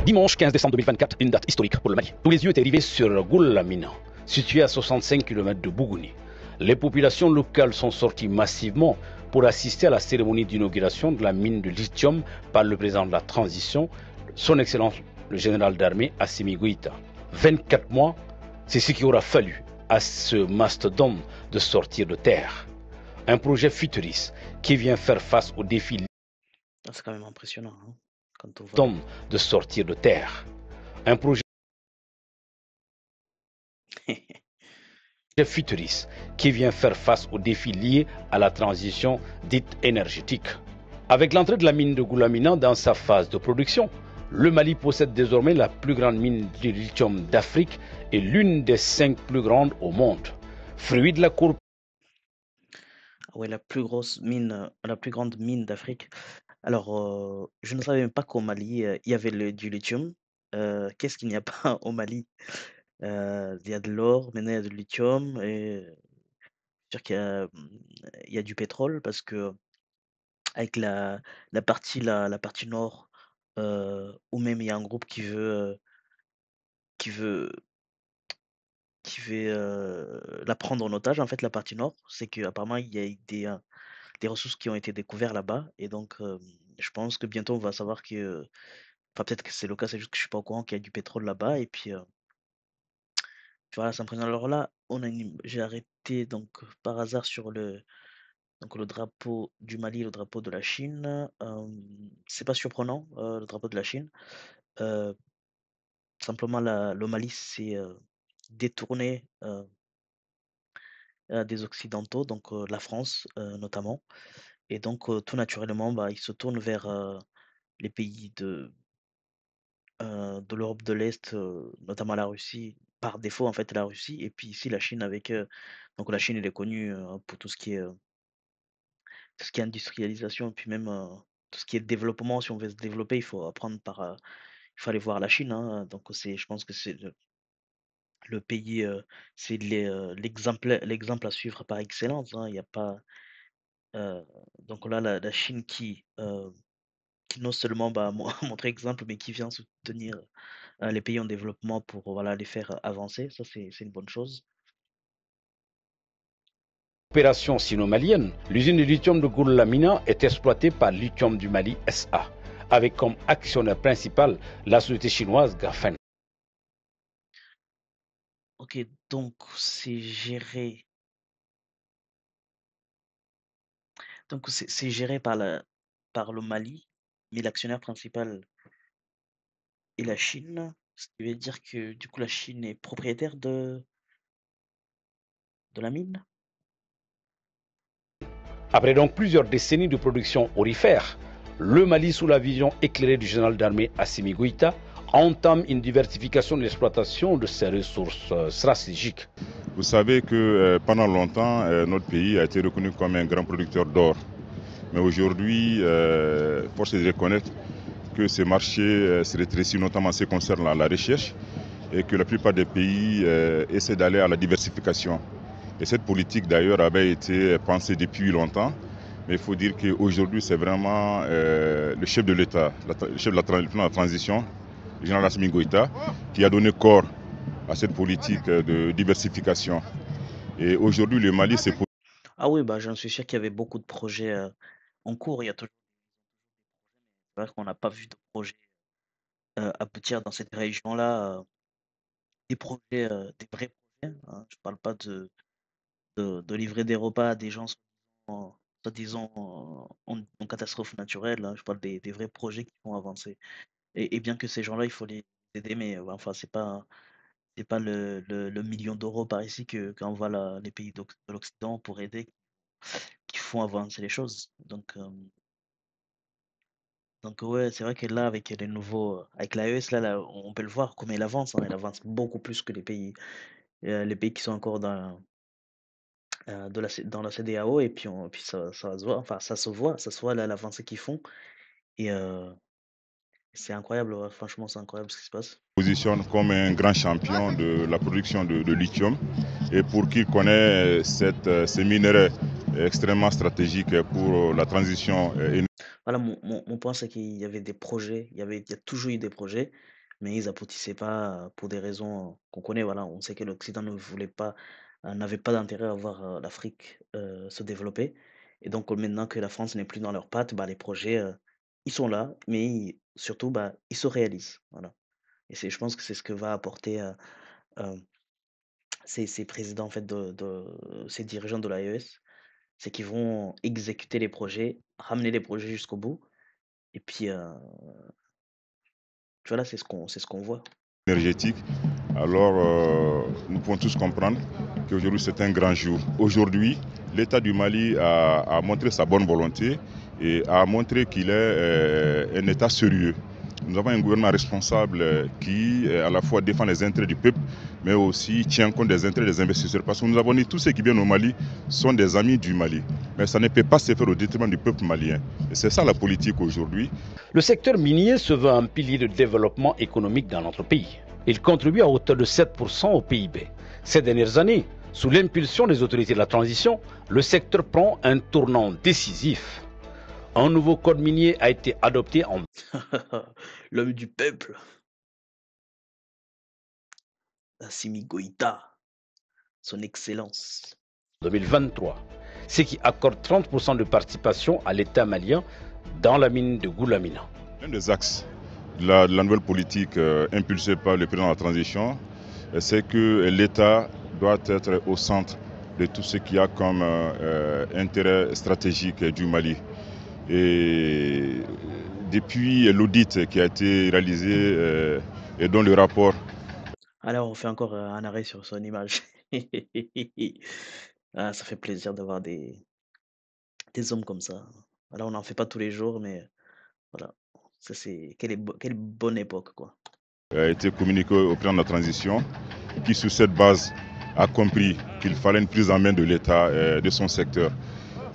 Dimanche 15 décembre 2024, une date historique pour le Mali. Tous les yeux étaient rivés sur Goulamina, situé à 65 km de Bougouni. Les populations locales sont sorties massivement pour assister à la cérémonie d'inauguration de la mine de lithium par le président de la transition, son Excellence le général d'armée Assimi Goïta. 24 mois, c'est ce qu'il aura fallu à ce mastodonte de sortir de terre. Un projet futuriste qui vient faire face aux défis C'est quand même impressionnant hein, quand on voit. de sortir de terre. Un projet futuriste qui vient faire face aux défis liés à la transition dite énergétique. Avec l'entrée de la mine de Goulamina dans sa phase de production, le Mali possède désormais la plus grande mine de lithium d'Afrique et l'une des 5 plus grandes au monde. Fruit de la cour... Ouais, la plus grande mine d'Afrique. Alors, je ne savais même pas qu'au Mali, il y avait du lithium. Qu'est-ce qu'il n'y a pas au Mali? Il y a de l'or, maintenant il y a du lithium et sûr il y a du pétrole parce que avec la partie nord, ou même il y a un groupe qui veut la prendre en otage, en fait, la partie nord. C'est qu'apparemment il y a des ressources qui ont été découvertes là-bas et donc je pense que bientôt on va savoir enfin peut-être que c'est le cas, c'est juste que je suis pas au courant qu'il y a du pétrole là-bas et puis, voilà, ça me prend alors là, j'ai arrêté donc par hasard sur le drapeau du Mali et le drapeau de la Chine. C'est pas surprenant, le drapeau de la Chine. Heu, Simplement le Mali s'est, détourné, des occidentaux, donc la France, notamment et donc tout naturellement, bah, ils se tournent vers, les pays de l'Europe de l'Est, notamment la Russie, par défaut en fait la Russie et puis ici la Chine avec, donc la Chine elle est connue, pour tout ce qui est industrialisation et puis même, tout ce qui est développement. Si on veut se développer, il faut apprendre il faut aller voir la Chine, hein, donc je pense que c'est le pays, c'est l'exemple à suivre par excellence, hein. Il y a pas, heu, donc là la Chine qui non seulement, bah, montrer exemple, mais qui vient soutenir, les pays en développement pour, voilà, les faire avancer. Ça, c'est une bonne chose. Opération sino-malienne, l'usine de lithium de Goulamina est exploitée par Lithium du Mali SA, avec comme actionnaire principal la société chinoise Gafen. OK, donc c'est géré par le Mali, mais l'actionnaire principal est la Chine. Ce qui veut dire que, du coup, la Chine est propriétaire de la mine? Après donc plusieurs décennies de production aurifère, le Mali, sous la vision éclairée du général d'armée Assimi Goïta, entame une diversification de l'exploitation de ses ressources stratégiques. Vous savez que pendant longtemps, notre pays a été reconnu comme un grand producteur d'or. Mais aujourd'hui, force est de reconnaître que ce marché se rétrécit, notamment en ce qui concerne la recherche, et que la plupart des pays essaient d'aller à la diversification. Et cette politique d'ailleurs avait été pensée depuis longtemps, mais il faut dire qu'aujourd'hui c'est vraiment le chef de l'État, le chef de la transition, le général Assimi Goïta, qui a donné corps à cette politique de diversification. Et aujourd'hui le Mali c'est... Ah oui, bah, j'en suis sûr qu'il y avait beaucoup de projets, en cours. Il y a toujours c'est vrai qu'on n'a pas vu de projet, aboutir dans cette région-là, des projets, des vrais projets, hein. Je parle pas de livrer des repas à des gens soi-disant en catastrophe naturelle, hein. Je parle des vrais projets qui vont avancer et bien que ces gens-là, il faut les aider, mais enfin, c'est pas le 1 000 000 d'euros par ici qu'envoient les pays de l'Occident pour aider, qui font avancer les choses. Donc ouais, c'est vrai que là, avec les nouveaux, avec l'AES, là, on peut le voir comme elle avance, hein. Elle avance beaucoup plus que les pays qui sont encore dans la CEDEAO et puis ça se voit, enfin ça se voit l'avancée qu'ils font et c'est incroyable, ouais, franchement c'est incroyable ce qui se passe. Positionne comme un grand champion de la production de lithium et pour qui connaît ces minerais extrêmement stratégiques pour la transition énergétique. Voilà, mon point c'est qu'il y avait des projets, il y a toujours eu des projets mais ils aboutissaient pas pour des raisons qu'on connaît. Voilà, on sait que l'Occident ne voulait pas, n'avait pas d'intérêt à voir l'Afrique se développer. Et donc maintenant que la France n'est plus dans leurs pattes, bah, les projets, ils sont là, mais surtout, bah, ils se réalisent. Voilà. Et je pense que c'est ce que va apporter euh, ces présidents, en fait, ces dirigeants de l'AES, c'est qu'ils vont exécuter les projets, ramener les projets jusqu'au bout. Et puis, voilà, c'est ce qu'on voit. Énergétique, alors nous pouvons tous comprendre qu'aujourd'hui c'est un grand jour. Aujourd'hui, l'État du Mali a montré sa bonne volonté et a montré qu'il est un État sérieux. Nous avons un gouvernement responsable qui à la fois défend les intérêts du peuple, mais aussi tient compte des intérêts des investisseurs. Parce que nous avons dit tous ceux qui viennent au Mali sont des amis du Mali. Mais ça ne peut pas se faire au détriment du peuple malien. Et c'est ça la politique aujourd'hui. Le secteur minier se veut un pilier de développement économique dans notre pays. Il contribue à hauteur de 7% au PIB. Ces dernières années, sous l'impulsion des autorités de la transition, le secteur prend un tournant décisif. Un nouveau code minier a été adopté en L'homme du peuple, Assimi Goïta, son excellence. 2023, ce qui accorde 30% de participation à l'État malien dans la mine de Goulamina. L'un des axes de la nouvelle politique impulsée par le président de la transition, c'est que l'État doit être au centre de tout ce qu'il y a comme intérêt stratégique du Mali. Et depuis l'audit qui a été réalisé et dont le rapport... Alors, on fait encore un arrêt sur son image. Ah, ça fait plaisir d'avoir des hommes comme ça. Alors, on n'en fait pas tous les jours, mais voilà. Ça, c'est... quelle bonne époque, quoi. A été communiqué au président de la transition, qui sur cette base a compris qu'il fallait une prise en main de l'État, de son secteur.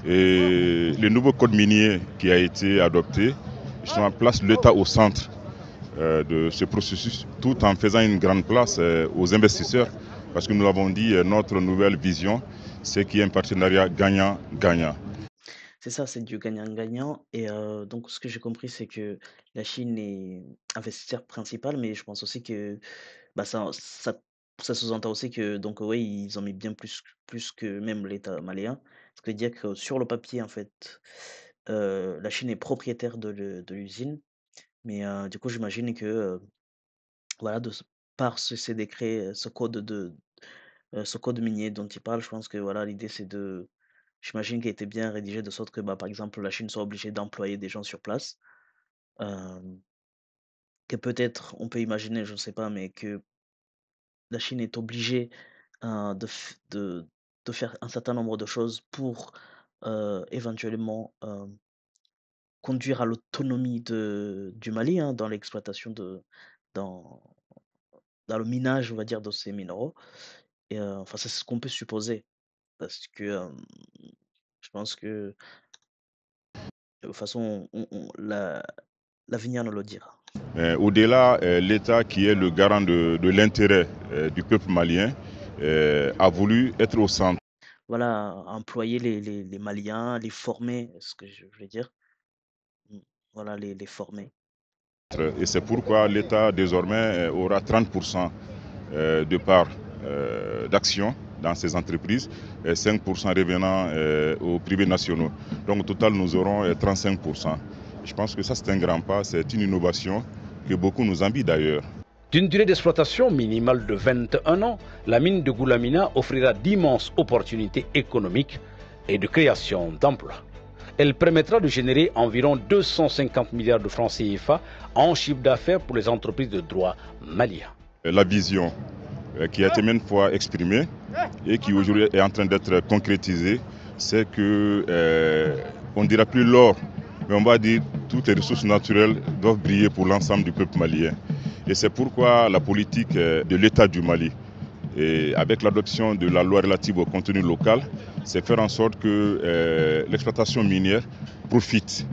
Et le nouveau code minier qui a été adopté, justement, place l'État au centre de ce processus, tout en faisant une grande place aux investisseurs. Parce que nous l'avons dit, notre nouvelle vision, c'est qu'il y a un partenariat gagnant-gagnant. C'est ça, c'est du gagnant-gagnant. Et donc, ce que j'ai compris, c'est que la Chine est investisseur principal, mais je pense aussi que bah, ça sous-entend aussi que, donc, oui, ils ont mis bien plus que même l'État malien. Ce qui veut dire que sur le papier, en fait, la Chine est propriétaire de l'usine. Mais du coup, j'imagine que, voilà, par ces décrets, ce code minier dont il parle, je pense que voilà, l'idée c'est j'imagine qu'il a été bien rédigé de sorte que, bah, par exemple, la Chine soit obligée d'employer des gens sur place. euh, que peut-être, on peut imaginer, je ne sais pas, mais que la Chine est obligée de faire un certain nombre de choses pour éventuellement conduire à l'autonomie du Mali, hein, dans l'exploitation dans, dans le minage, on va dire, de ces minéraux. Et enfin, c'est ce qu'on peut supposer. Parce que je pense que de toute façon, l'avenir nous le dira. Au-delà, l'État qui est le garant de l'intérêt du peuple malien a voulu être au centre. Voilà, employer les Maliens, les former, ce que je voulais dire. Voilà, les former. Et c'est pourquoi l'État désormais aura 30% de parts d'action dans ces entreprises, et 5% revenant aux privés nationaux. Donc au total, nous aurons 35%. Je pense que ça, c'est un grand pas, c'est une innovation que beaucoup nous envient d'ailleurs. D'une durée d'exploitation minimale de 21 ans, la mine de Goulamina offrira d'immenses opportunités économiques et de création d'emplois. Elle permettra de générer environ 250 milliards de francs CFA en chiffre d'affaires pour les entreprises de droit malien. La vision qui a été maintes fois exprimée et qui aujourd'hui est en train d'être concrétisée, c'est que on ne dira plus l'or, mais on va dire toutes les ressources naturelles doivent briller pour l'ensemble du peuple malien. Et c'est pourquoi la politique de l'État du Mali, et avec l'adoption de la loi relative au contenu local, c'est faire en sorte que l'exploitation minière profite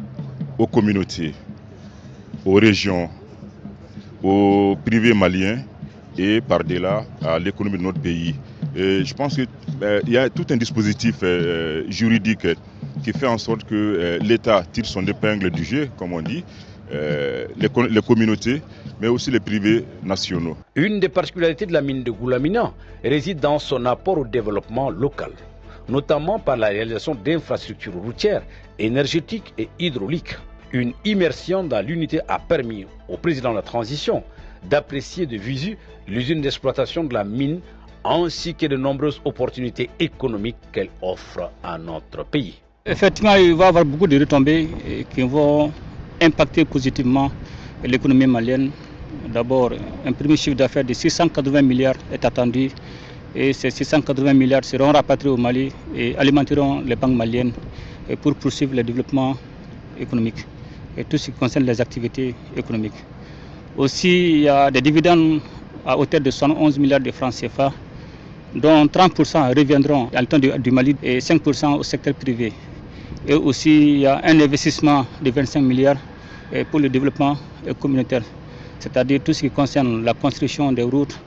aux communautés, aux régions, aux privés maliens et par-delà à l'économie de notre pays. Et je pense qu'il y a tout un dispositif juridique qui fait en sorte que l'État tire son épingle du jeu, comme on dit. Les communautés mais aussi les privés nationaux. Une des particularités de la mine de Goulamina réside dans son apport au développement local, notamment par la réalisation d'infrastructures routières, énergétiques et hydrauliques. Une immersion dans l'unité a permis au président de la transition d'apprécier de visu l'usine d'exploitation de la mine ainsi que de nombreuses opportunités économiques qu'elle offre à notre pays. Effectivement, il va y avoir beaucoup de retombées qui vont impacter positivement l'économie malienne. D'abord, un premier chiffre d'affaires de 680 milliards est attendu et ces 680 milliards seront rapatriés au Mali et alimenteront les banques maliennes pour poursuivre le développement économique et tout ce qui concerne les activités économiques. Aussi, il y a des dividendes à hauteur de 71 milliards de francs CFA, dont 30% reviendront à l'état du Mali et 5% au secteur privé. Et aussi, il y a un investissement de 25 milliards pour le développement communautaire, c'est-à-dire tout ce qui concerne la construction des routes,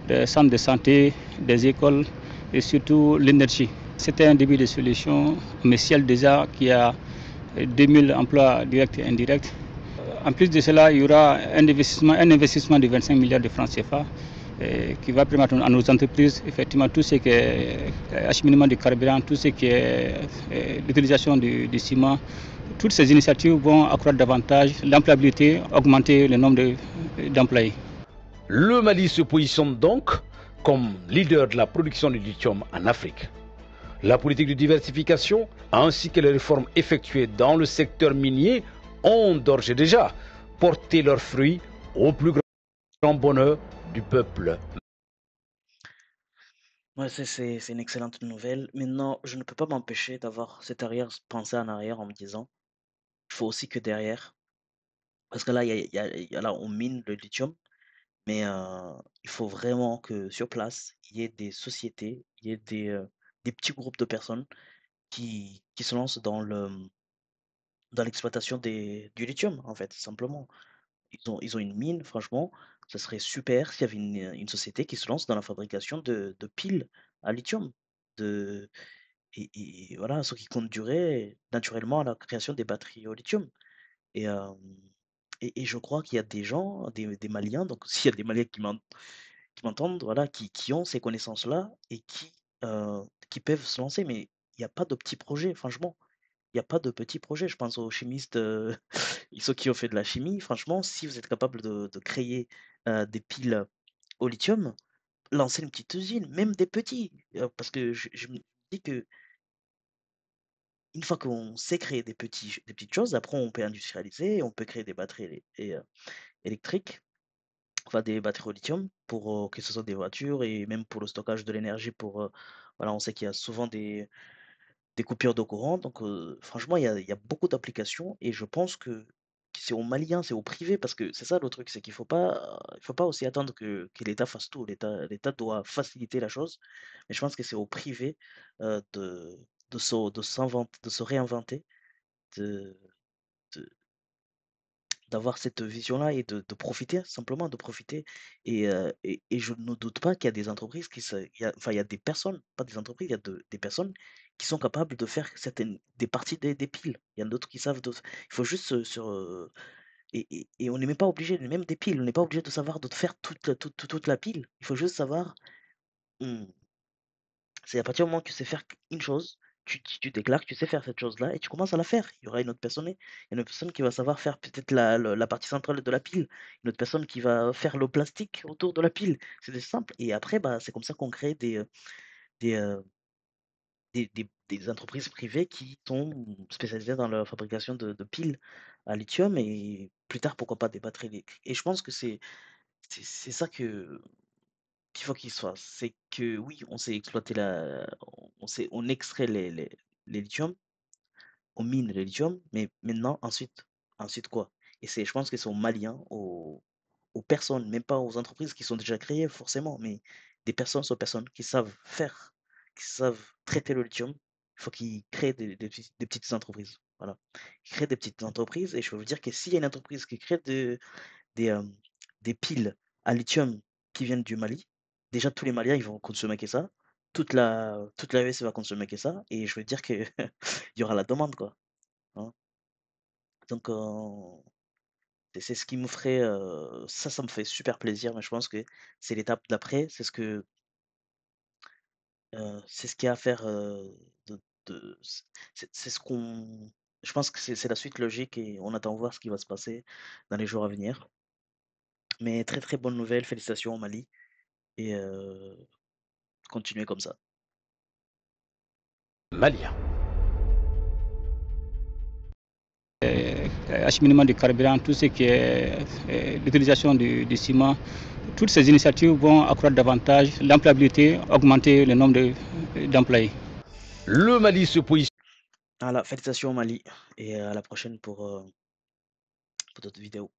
des centres de santé, des écoles et surtout l'énergie. C'était un début de solution, mais Ciel déjà qui a 2000 emplois directs et indirects. En plus de cela, il y aura un investissement de 25 milliards de francs CFA qui va permettre à nos entreprises, effectivement, tout ce qui est acheminement de carburant, tout ce qui est l'utilisation du ciment. Toutes ces initiatives vont accroître davantage l'employabilité, augmenter le nombre d'employés. Le Mali se positionne donc comme leader de la production du lithium en Afrique. La politique de diversification ainsi que les réformes effectuées dans le secteur minier ont d'ores et déjà porté leurs fruits au plus grand bonheur du peuple. Ouais, c'est une excellente nouvelle. Maintenant, je ne peux pas m'empêcher d'avoir cette pensée en arrière en me disant, il faut aussi que derrière, parce que là, là, on mine le lithium, mais il faut vraiment que sur place, il y ait des sociétés, il y ait des petits groupes de personnes qui se lancent dans l'exploitation du lithium, en fait, simplement. Ils ont une mine, franchement, ça serait super s'il y avait une société qui se lance dans la fabrication de piles à lithium. De, et voilà, ce qui conduirait naturellement à la création des batteries au lithium. Et, euh, et je crois qu'il y a des gens, des Maliens, donc s'il y a des Maliens qui m'entendent, voilà, qui ont ces connaissances-là et qui peuvent se lancer, mais il n'y a pas de petits projets, franchement. Il n'y a pas de petits projets. Je pense aux chimistes, ceux qui ont fait de la chimie. Franchement, si vous êtes capable de créer des piles au lithium, lancez une petite usine, même des petits. Parce que je me dis que une fois qu'on sait créer des petites choses, après on peut industrialiser, on peut créer des batteries électriques, enfin des batteries au lithium, pour que ce soit des voitures et même pour le stockage de l'énergie. Voilà, on sait qu'il y a souvent des coupures de courant. Donc, franchement, il y a beaucoup d'applications et je pense que c'est aux Maliens, c'est au privé, parce que c'est ça le truc, c'est qu'il faut pas aussi attendre que l'État fasse tout. L'État doit faciliter la chose, mais je pense que c'est au privé de se réinventer, de, de- d'avoir cette vision-là et de profiter, simplement de profiter. Et je ne doute pas qu'il y a des entreprises enfin, il y a des personnes, pas des entreprises, des personnes qui sont capables de faire des parties des piles. Il y en a d'autres qui savent, il faut juste et on n'est même pas obligé, même des piles, on n'est pas obligé de savoir de faire toute la pile. Il faut juste savoir, hmm, c'est à partir du moment que tu sais faire une chose, tu déclares que tu sais faire cette chose-là et tu commences à la faire. Il y aura une autre personne qui va savoir faire peut-être la partie centrale de la pile, une autre personne qui va faire le plastique autour de la pile. C'est simple. Et après, bah, c'est comme ça qu'on crée des, euh, des entreprises privées qui sont spécialisées dans la fabrication de piles à lithium et plus tard, pourquoi pas des batteries électriques. Et je pense que c'est ça qu'il faut qu'il soit. C'est que oui, on sait exploiter on extrait les lithiums, on mine le lithium, mais maintenant, ensuite quoi? Et je pense que c'est aux Maliens, aux personnes, même pas aux entreprises qui sont déjà créées forcément, mais des personnes aux personnes qui savent faire, qui savent traiter le lithium. Il faut qu'ils créent des petites entreprises. Voilà. Ils créent des petites entreprises et je peux vous dire que s'il y a une entreprise qui crée des, euh, des piles à lithium qui viennent du Mali, déjà tous les Maliens ils vont consommer que ça. Toute la US va consommer que ça. Et je veux dire que il y aura la demande, quoi. Hein. Donc, C'est ce qui me ferait, ça me fait super plaisir, mais je pense que c'est l'étape d'après. C'est ce qu'il y a à faire, de c'est ce qu'on je pense que c'est la suite logique et on attend voir ce qui va se passer dans les jours à venir. Mais très, très bonne nouvelle, félicitations au Mali et continuez comme ça. Malien. Acheminement de carburant, tout ce qui est l'utilisation du ciment, toutes ces initiatives vont accroître davantage l'employabilité, augmenter le nombre d'employés. Le Mali se positionne. Voilà, félicitations au Mali et à la prochaine pour d'autres vidéos.